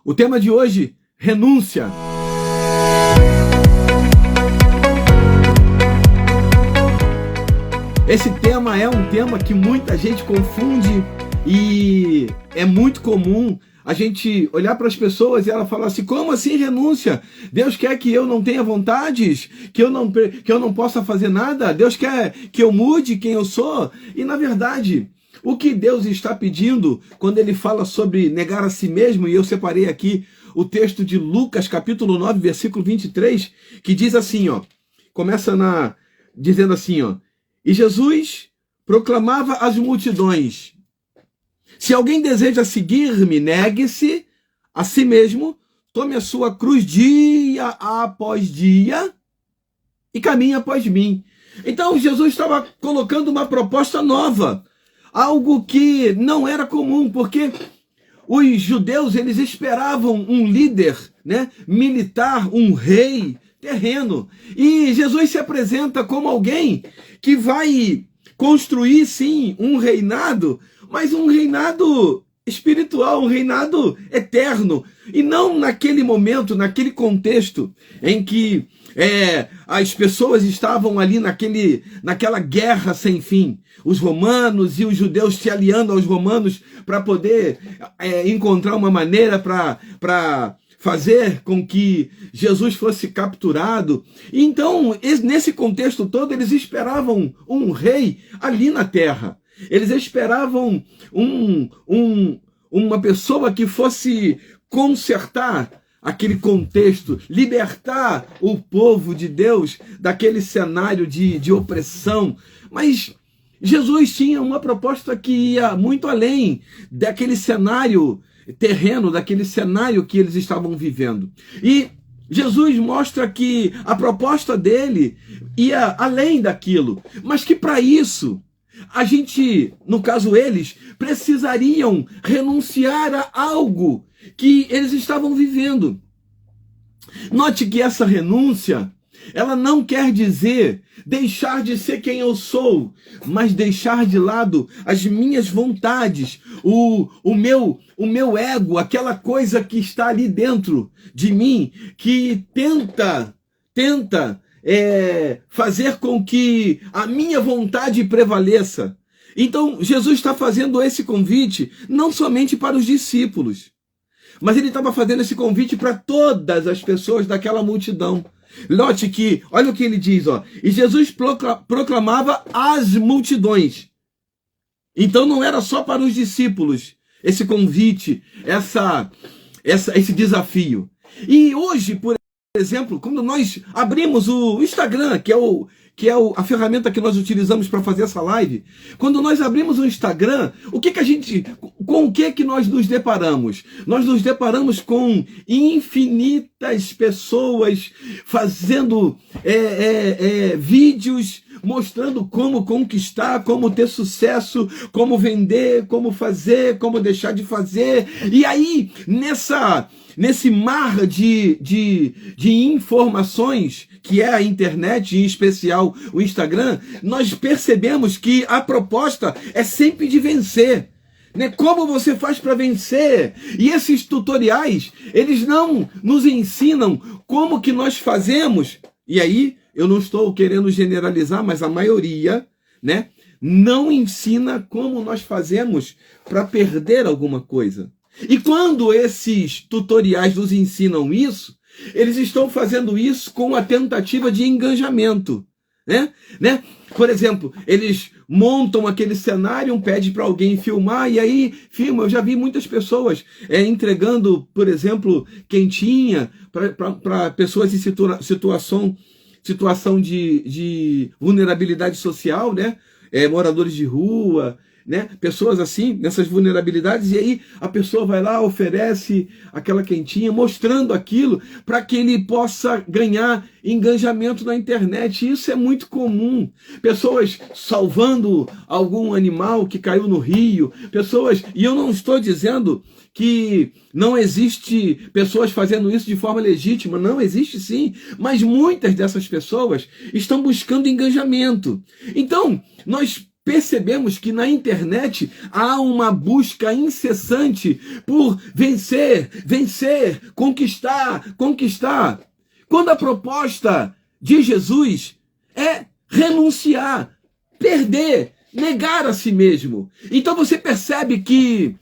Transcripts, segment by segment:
O tema de hoje, renúncia. Esse tema é um tema que muita gente confunde e é muito comum a gente olhar para as pessoas e ela falar assim: como assim renúncia? Deus quer que eu não tenha vontades, que eu não possa fazer nada? Deus quer que eu mude quem eu sou? E na verdade, o que Deus está pedindo quando ele fala sobre negar a si mesmo, e eu separei aqui o texto de Lucas capítulo 9, versículo 23, que diz assim, ó, começa dizendo assim, ó: e Jesus proclamava às multidões: se alguém deseja seguir-me, negue-se a si mesmo, tome a sua cruz dia após dia e caminhe após mim. Então Jesus estava colocando uma proposta nova, algo que não era comum, porque os judeus, eles esperavam um líder, né, militar, um rei terreno. E Jesus se apresenta como alguém que vai construir, sim, um reinado, mas um reinado espiritual, um reinado eterno. E não naquele momento, naquele contexto em que as pessoas estavam ali naquela guerra sem fim. Os romanos e os judeus se aliando aos romanos para poder encontrar uma maneira para fazer com que Jesus fosse capturado. Então, nesse contexto todo, eles esperavam um rei ali na terra. Eles esperavam uma pessoa que fosse consertar aquele contexto, libertar o povo de Deus daquele cenário de opressão. Mas Jesus tinha uma proposta que ia muito além daquele cenário terreno, daquele cenário que eles estavam vivendo. E Jesus mostra que a proposta dele ia além daquilo, mas que para isso a gente, no caso eles, precisariam renunciar a algo que eles estavam vivendo. Note que essa renúncia, ela não quer dizer deixar de ser quem eu sou, mas deixar de lado as minhas vontades, o meu ego, aquela coisa que está ali dentro de mim, que tenta fazer com que a minha vontade prevaleça. Então, Jesus está fazendo esse convite não somente para os discípulos, mas ele estava fazendo esse convite para todas as pessoas daquela multidão. Note que, olha o que ele diz, ó: e Jesus proclamava às multidões. Então não era só para os discípulos esse convite, esse desafio. E hoje, por exemplo, quando nós abrimos o Instagram, que é a ferramenta que nós utilizamos para fazer essa live, quando nós abrimos o Instagram, com o que nós nos deparamos? Nós nos deparamos com infinitas pessoas fazendo vídeos mostrando como conquistar, como ter sucesso, como vender, como fazer, como deixar de fazer. E aí, nesse mar de informações, que é a internet, em especial o Instagram, nós percebemos que a proposta é sempre de vencer. Né? Como você faz para vencer? E esses tutoriais, eles não nos ensinam como que nós fazemos. E aí, eu não estou querendo generalizar, mas a maioria, né, não ensina como nós fazemos para perder alguma coisa. E quando esses tutoriais nos ensinam isso, eles estão fazendo isso com a tentativa de engajamento, né? Por exemplo, eles montam aquele cenário, pedem para alguém filmar, e aí filma. Eu já vi muitas pessoas entregando, por exemplo, quentinha para pessoas em situação de vulnerabilidade social, né? Moradores de rua, né? Pessoas assim, nessas vulnerabilidades, e aí a pessoa vai lá, oferece aquela quentinha, mostrando aquilo para que ele possa ganhar engajamento na internet. Isso é muito comum. Pessoas salvando algum animal que caiu no rio, e eu não estou dizendo que não existe pessoas fazendo isso de forma legítima, não existe sim, mas muitas dessas pessoas estão buscando engajamento. Então, nós percebemos que na internet há uma busca incessante por vencer, vencer, conquistar, conquistar. Quando a proposta de Jesus é renunciar, perder, negar a si mesmo. Então você percebe que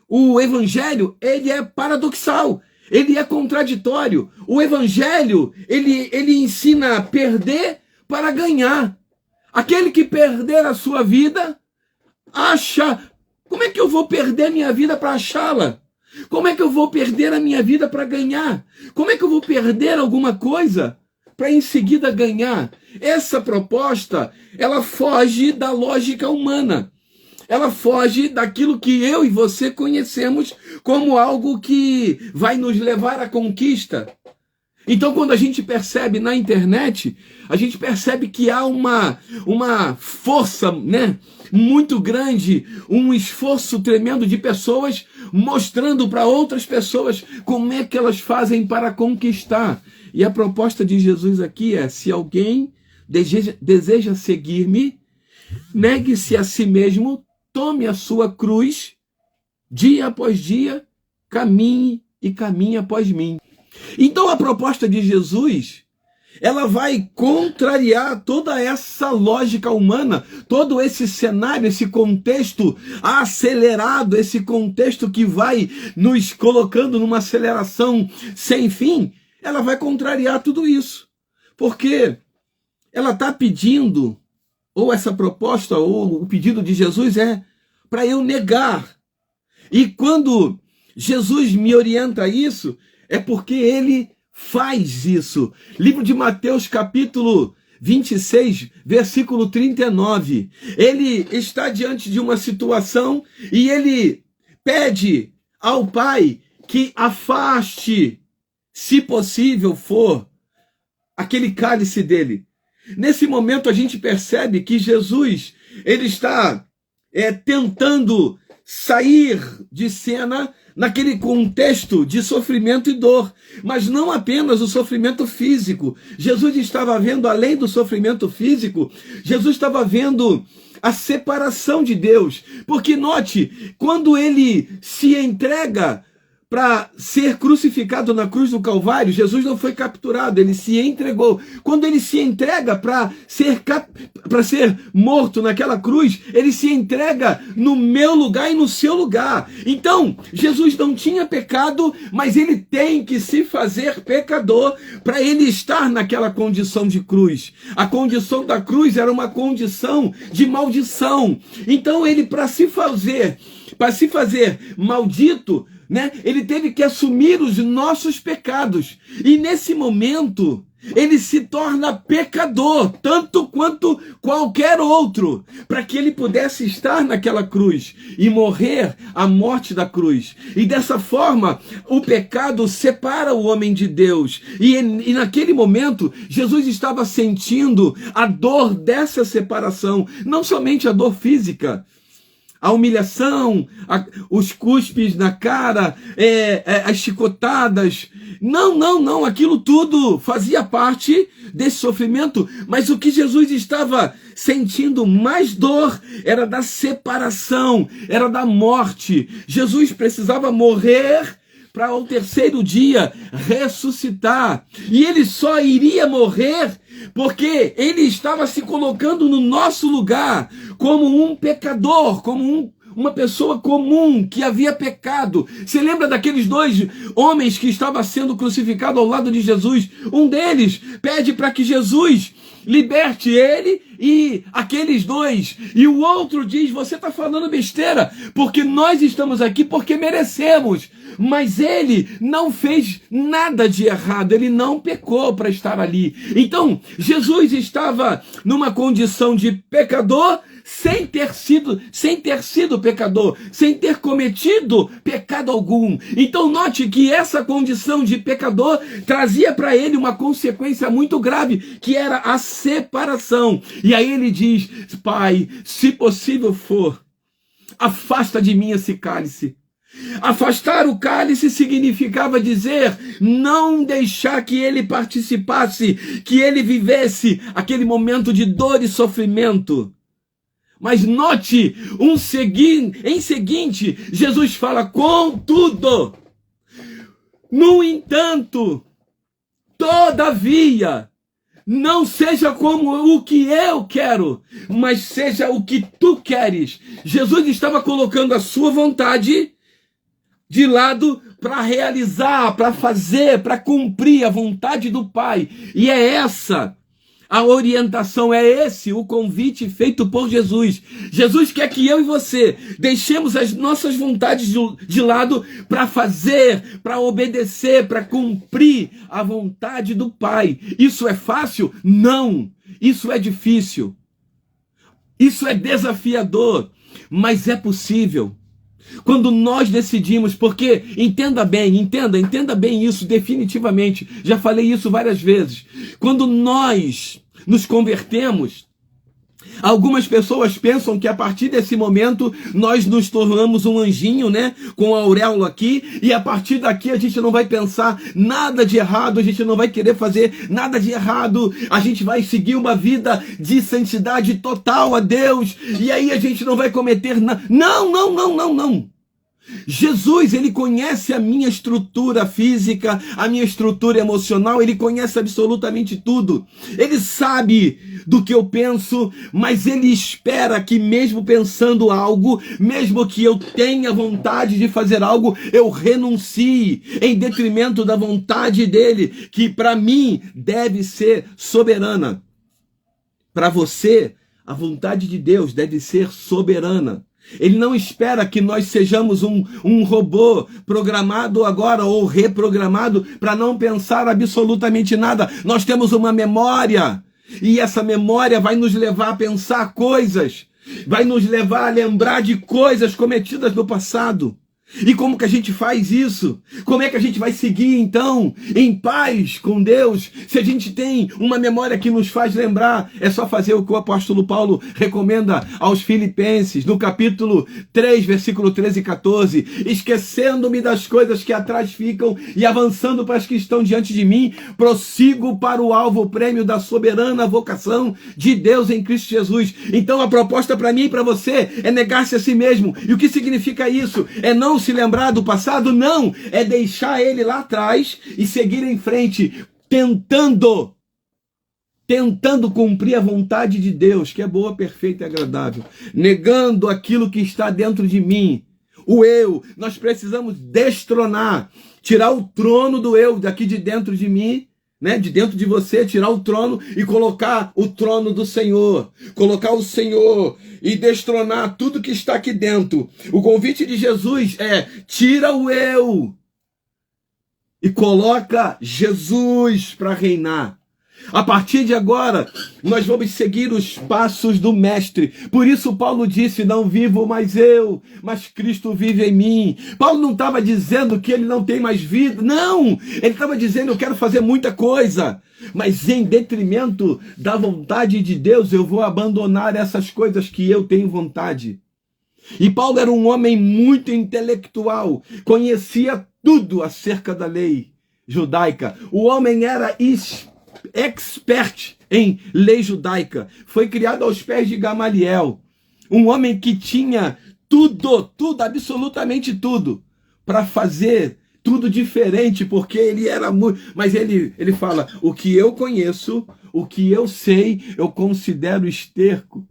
o evangelho, ele é paradoxal, ele é contraditório. O evangelho, ele ensina a perder para ganhar. Aquele que perder a sua vida, acha, como é que eu vou perder minha vida para achá-la? Como é que eu vou perder a minha vida para ganhar? Como é que eu vou perder alguma coisa para em seguida ganhar? Essa proposta, ela foge da lógica humana. Ela foge daquilo que eu e você conhecemos como algo que vai nos levar à conquista. Então, quando a gente percebe na internet, a gente percebe que há uma força, né, muito grande, um esforço tremendo de pessoas mostrando para outras pessoas como é que elas fazem para conquistar. E a proposta de Jesus aqui é: se alguém deseja seguir-me, negue-se a si mesmo, tome a sua cruz, dia após dia, caminhe e caminhe após mim. Então a proposta de Jesus, ela vai contrariar toda essa lógica humana, todo esse cenário, esse contexto acelerado, esse contexto que vai nos colocando numa aceleração sem fim. Ela vai contrariar tudo isso, porque ela está pedindo, ou essa proposta, ou o pedido de Jesus é para eu negar. E quando Jesus me orienta a isso, é porque ele faz isso. Livro de Mateus, capítulo 26, versículo 39. Ele está diante de uma situação e ele pede ao Pai que afaste, se possível for, aquele cálice dele. Nesse momento a gente percebe que Jesus, ele está tentando sair de cena naquele contexto de sofrimento e dor, mas não apenas o sofrimento físico. Jesus estava vendo, além do sofrimento físico, Jesus estava vendo a separação de Deus, porque note, quando ele se entrega para ser crucificado na cruz do Calvário, Jesus não foi capturado, ele se entregou. Quando ele se entrega para ser morto naquela cruz, ele se entrega no meu lugar e no seu lugar. Então, Jesus não tinha pecado, mas ele tem que se fazer pecador para ele estar naquela condição de cruz. A condição da cruz era uma condição de maldição. Então, ele, para se fazer maldito, né, ele teve que assumir os nossos pecados. E nesse momento, ele se torna pecador, tanto quanto qualquer outro, para que ele pudesse estar naquela cruz e morrer a morte da cruz. E dessa forma, o pecado separa o homem de Deus. E naquele momento, Jesus estava sentindo a dor dessa separação, não somente a dor física, a humilhação, os cuspes na cara, as chicotadas. Não, aquilo tudo fazia parte desse sofrimento, mas o que Jesus estava sentindo mais dor era da separação, era da morte. Jesus precisava morrer para ao terceiro dia ressuscitar. E ele só iria morrer porque ele estava se colocando no nosso lugar como um pecador, como uma pessoa comum que havia pecado. Você lembra daqueles dois homens que estavam sendo crucificados ao lado de Jesus? Um deles pede para que Jesus liberte ele e aqueles dois. E o outro diz: você está falando besteira, porque nós estamos aqui porque merecemos. Mas ele não fez nada de errado, ele não pecou para estar ali. Então, Jesus estava numa condição de pecador, sem ter sido pecador, sem ter cometido pecado algum. Então note que essa condição de pecador trazia para ele uma consequência muito grave, que era a separação. E aí ele diz: Pai, se possível for, afasta de mim esse cálice. Afastar o cálice significava dizer, não deixar que ele participasse, que ele vivesse aquele momento de dor e sofrimento. Mas note, em seguinte, Jesus fala, contudo, no entanto, todavia, não seja como o que eu quero, mas seja o que tu queres. Jesus estava colocando a sua vontade de lado para realizar, para fazer, para cumprir a vontade do Pai. E é essa a orientação, é esse o convite feito por Jesus. Jesus quer que eu e você deixemos as nossas vontades de lado para fazer, para obedecer, para cumprir a vontade do Pai. Isso é fácil? Não. Isso é difícil. Isso é desafiador, mas é possível. Quando nós decidimos, porque entenda bem isso definitivamente, já falei isso várias vezes. Quando nós nos convertemos, algumas pessoas pensam que a partir desse momento nós nos tornamos um anjinho, né? Com a auréola aqui, e a partir daqui a gente não vai pensar nada de errado, a gente não vai querer fazer nada de errado, a gente vai seguir uma vida de santidade total a Deus, e aí a gente não vai cometer nada. Não. Jesus, ele conhece a minha estrutura física, a minha estrutura emocional, ele conhece absolutamente tudo. Ele sabe do que eu penso, mas ele espera que mesmo pensando algo, mesmo que eu tenha vontade de fazer algo, eu renuncie em detrimento da vontade dele, que para mim deve ser soberana. Para você, a vontade de Deus deve ser soberana. Ele não espera que nós sejamos um robô programado agora ou reprogramado para não pensar absolutamente nada. Nós temos uma memória e essa memória vai nos levar a pensar coisas, vai nos levar a lembrar de coisas cometidas no passado. E como que a gente faz isso? Como é que a gente vai seguir, então, em paz com Deus, se a gente tem uma memória que nos faz lembrar? É só fazer o que o apóstolo Paulo recomenda aos Filipenses, no capítulo 3, versículo 13 e 14. Esquecendo-me das coisas que atrás ficam e avançando para as que estão diante de mim, prossigo para o alvo, o prêmio da soberana vocação de Deus em Cristo Jesus. Então a proposta para mim e para você é negar-se a si mesmo. E o que significa isso? É não se lembrar do passado? Não, é deixar ele lá atrás e seguir em frente, tentando cumprir a vontade de Deus, que é boa, perfeita e agradável, negando aquilo que está dentro de mim, o eu. Nós precisamos destronar, tirar o trono do eu daqui de dentro de mim, né, de dentro de você, tirar o trono e colocar o trono do Senhor. Colocar o Senhor e destronar tudo que está aqui dentro. O convite de Jesus é: tira o eu e coloca Jesus para reinar. A partir de agora, nós vamos seguir os passos do Mestre. Por isso Paulo disse, não vivo mais eu, mas Cristo vive em mim. Paulo não estava dizendo que ele não tem mais vida. Não! Ele estava dizendo, eu quero fazer muita coisa, mas em detrimento da vontade de Deus, eu vou abandonar essas coisas que eu tenho vontade. E Paulo era um homem muito intelectual, conhecia tudo acerca da lei judaica. O homem era expert em lei judaica, foi criado aos pés de Gamaliel, um homem que tinha tudo, absolutamente tudo, para fazer tudo diferente, porque ele era muito... Mas ele fala, o que eu conheço, o que eu sei, eu considero esterco,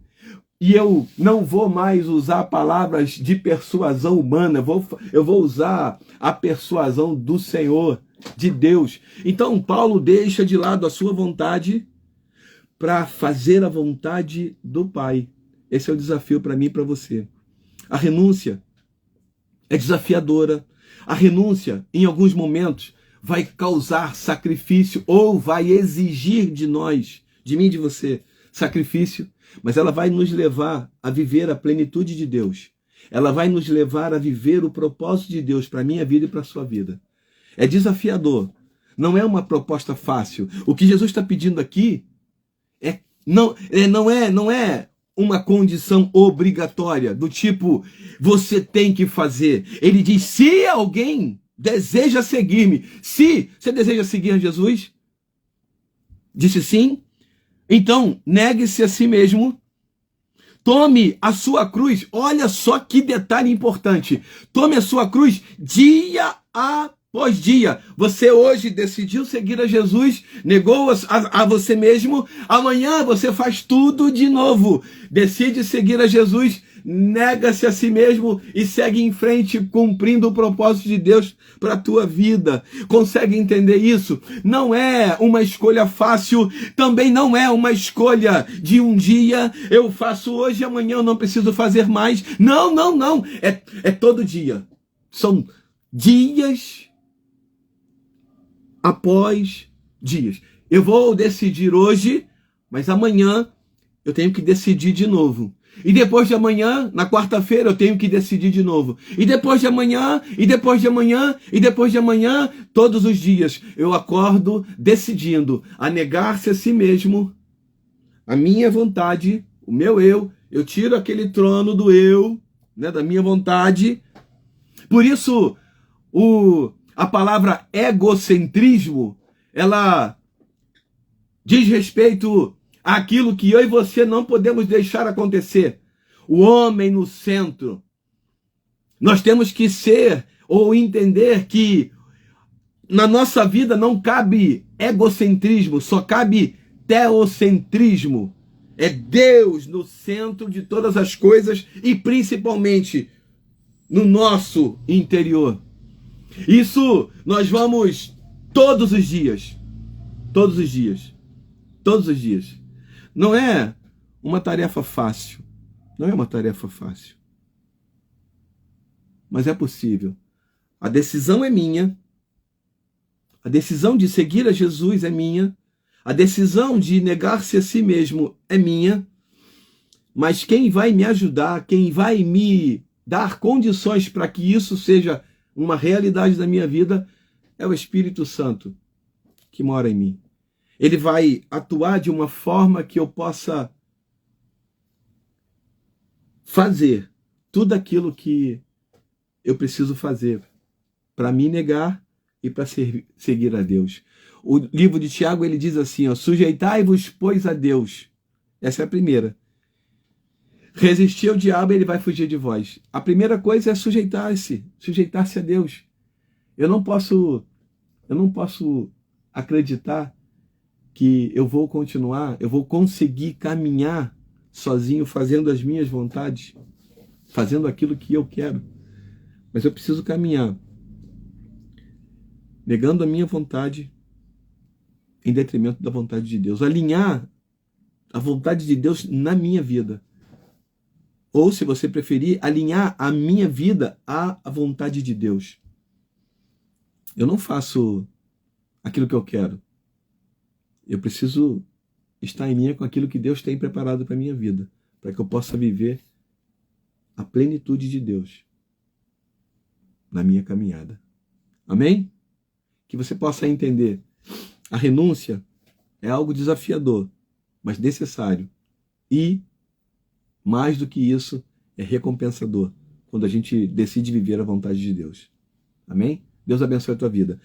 e eu não vou mais usar palavras de persuasão humana, eu vou usar a persuasão do Senhor, de Deus. Então Paulo deixa de lado a sua vontade para fazer a vontade do Pai. Esse é o desafio para mim e para você. A renúncia é desafiadora. A renúncia, em alguns momentos, vai causar sacrifício ou vai exigir de nós, de mim e de você, sacrifício, mas ela vai nos levar a viver a plenitude de Deus. Ela vai nos levar a viver o propósito de Deus para a minha vida e para a sua vida. É desafiador, não é uma proposta fácil. O que Jesus está pedindo aqui não é uma condição obrigatória, do tipo, você tem que fazer. Ele diz, se alguém deseja seguir-me, se você deseja seguir Jesus, disse sim, então negue-se a si mesmo, Tome a sua cruz. Olha só que detalhe importante. Tome a sua cruz dia após dia. Você hoje decidiu seguir a Jesus, negou a você mesmo. Amanhã você faz tudo de novo. Decide seguir a Jesus, nega-se a si mesmo e segue em frente, cumprindo o propósito de Deus para a tua vida. Consegue entender isso? Não é uma escolha fácil, também não é uma escolha de um dia, eu faço hoje, amanhã eu não preciso fazer mais. Não, não, não. É todo dia. São dias após dias. Eu vou decidir hoje, mas amanhã eu tenho que decidir de novo. E depois de amanhã, na quarta-feira, eu tenho que decidir de novo. E depois de amanhã, e depois de amanhã, e depois de amanhã, todos os dias eu acordo decidindo a negar-se a si mesmo, a minha vontade, o meu eu tiro aquele trono do eu, né, da minha vontade. Por isso, a palavra egocentrismo, ela diz respeito àquilo que eu e você não podemos deixar acontecer. O homem no centro. Nós temos que ser ou entender que na nossa vida não cabe egocentrismo, só cabe teocentrismo. É Deus no centro de todas as coisas e principalmente no nosso interior. Isso nós vamos todos os dias. Todos os dias. Todos os dias. Não é uma tarefa fácil. Não é uma tarefa fácil. Mas é possível. A decisão é minha. A decisão de seguir a Jesus é minha. A decisão de negar-se a si mesmo é minha. Mas quem vai me ajudar, quem vai me dar condições para que isso seja uma realidade da minha vida é o Espírito Santo que mora em mim. Ele vai atuar de uma forma que eu possa fazer tudo aquilo que eu preciso fazer para me negar e para seguir a Deus. O livro de Tiago, ele diz assim, ó, sujeitai-vos, pois, a Deus. Essa é a primeira. Resistir ao diabo, ele vai fugir de vós. A primeira coisa é sujeitar-se a Deus. Eu não posso acreditar que eu vou conseguir caminhar sozinho, fazendo as minhas vontades, fazendo aquilo que eu quero. Mas eu preciso caminhar, negando a minha vontade em detrimento da vontade de Deus. Alinhar a vontade de Deus na minha vida. Ou, se você preferir, alinhar a minha vida à vontade de Deus. Eu não faço aquilo que eu quero. Eu preciso estar em linha com aquilo que Deus tem preparado para a minha vida, para que eu possa viver a plenitude de Deus na minha caminhada. Amém? Que você possa entender. A renúncia é algo desafiador, mas necessário. E, mais do que isso, é recompensador quando a gente decide viver a vontade de Deus. Amém? Deus abençoe a tua vida.